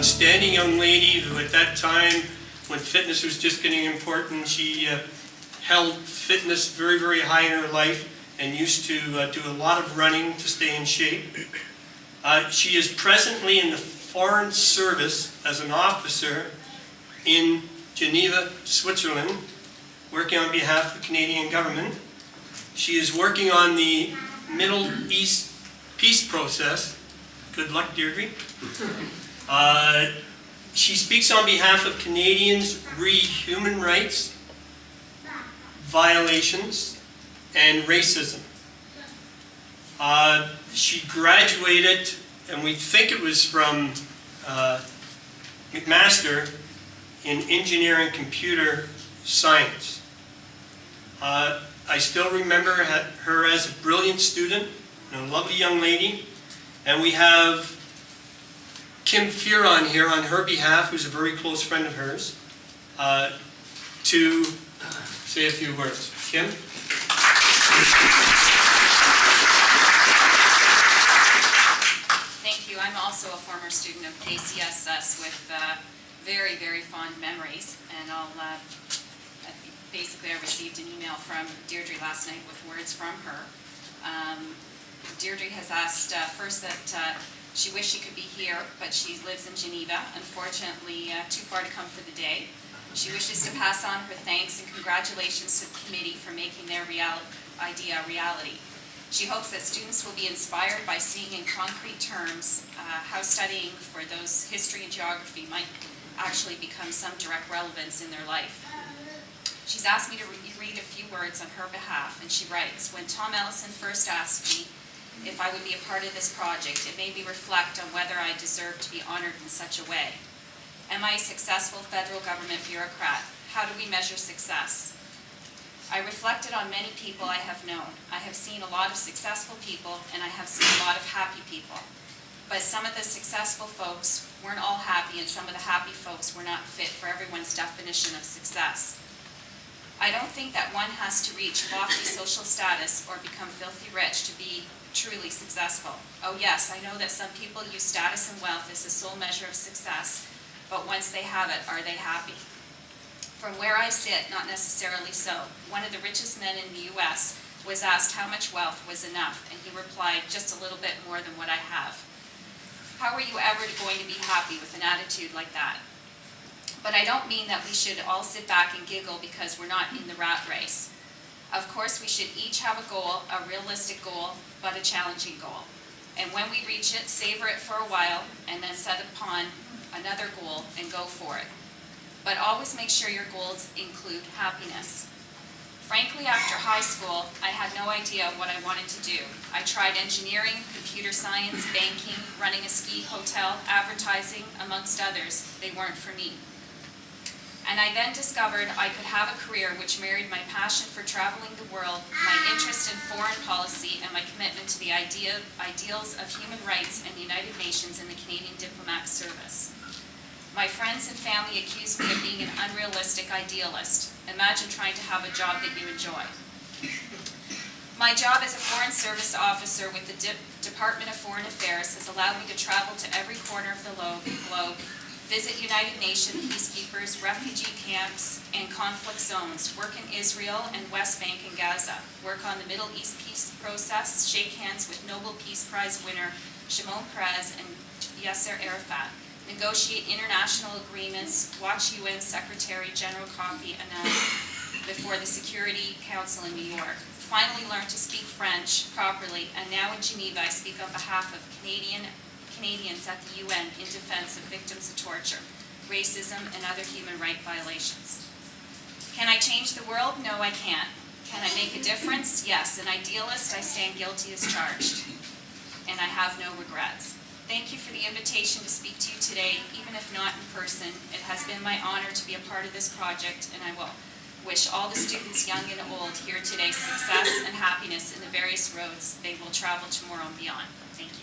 outstanding young lady who at that time, when fitness was just getting important, she held fitness very, very high in her life and used to do a lot of running to stay in shape. She is presently in the Foreign Service as an officer in Geneva, Switzerland, working on behalf of the Canadian government. She is working on the Middle East peace process. Good luck, Deirdre. She speaks on behalf of Canadians re human rights violations and racism. She graduated, and we think it was from McMaster, in engineering computer science. I still remember her as a brilliant student and a lovely young lady. And we have Kim Fearon here on her behalf, who's a very close friend of hers, to say a few words. Kim? Thank you. I'm also a former student of KCSS with very, very fond memories. And basically I received an email from Deirdre last night with words from her. Deirdre has asked first that she wished she could be here, but she lives in Geneva, unfortunately too far to come for the day. She wishes to pass on her thanks and congratulations to the committee for making their idea a reality. She hopes that students will be inspired by seeing in concrete terms how studying for those history and geography might actually become some direct relevance in their life. She's asked me to read a few words on her behalf, and she writes, "When Tom Ellison first asked me if I would be a part of this project, it made me reflect on whether I deserve to be honored in such a way. Am I a successful federal government bureaucrat? How do we measure success? I reflected on many people I have known. I have seen a lot of successful people, and I have seen a lot of happy people. But some of the successful folks weren't all happy, and some of the happy folks were not fit for everyone's definition of success. I don't think that one has to reach lofty social status or become filthy rich to be truly successful. Oh yes, I know that some people use status and wealth as the sole measure of success, but once they have it, are they happy? From where I sit, not necessarily so. One of the richest men in the US was asked how much wealth was enough, and he replied, just a little bit more than what I have. How are you ever going to be happy with an attitude like that? But I don't mean that we should all sit back and giggle because we're not in the rat race. Of course, we should each have a goal, a realistic goal, but a challenging goal. And when we reach it, savor it for a while, and then set upon another goal and go for it. But always make sure your goals include happiness. Frankly, after high school, I had no idea what I wanted to do. I tried engineering, computer science, banking, running a ski hotel, advertising, amongst others. They weren't for me. And I then discovered I could have a career which married my passion for traveling the world, my interest in foreign policy, and my commitment to the ideals of human rights and the United Nations and the Canadian Diplomat Service. My friends and family accused me of being an unrealistic idealist. Imagine trying to have a job that you enjoy. My job as a Foreign Service officer with the Department of Foreign Affairs has allowed me to travel to every corner of the globe, visit United Nations peacekeepers, refugee camps, and conflict zones, work in Israel and West Bank and Gaza, work on the Middle East peace process, shake hands with Nobel Peace Prize winner Shimon Peres and Yasser Arafat, negotiate international agreements, watch UN Secretary General Kofi Annan before the Security Council in New York, finally learn to speak French properly, and now in Geneva I speak on behalf of Canadians at the UN in defense of victims of torture, racism, and other human rights violations. Can I change the world? No, I can't. Can I make a difference? Yes. An idealist, I stand guilty as charged. And I have no regrets. Thank you for the invitation to speak to you today, even if not in person. It has been my honor to be a part of this project, and I will wish all the students, young and old, here today success and happiness in the various roads they will travel tomorrow and beyond. Thank you.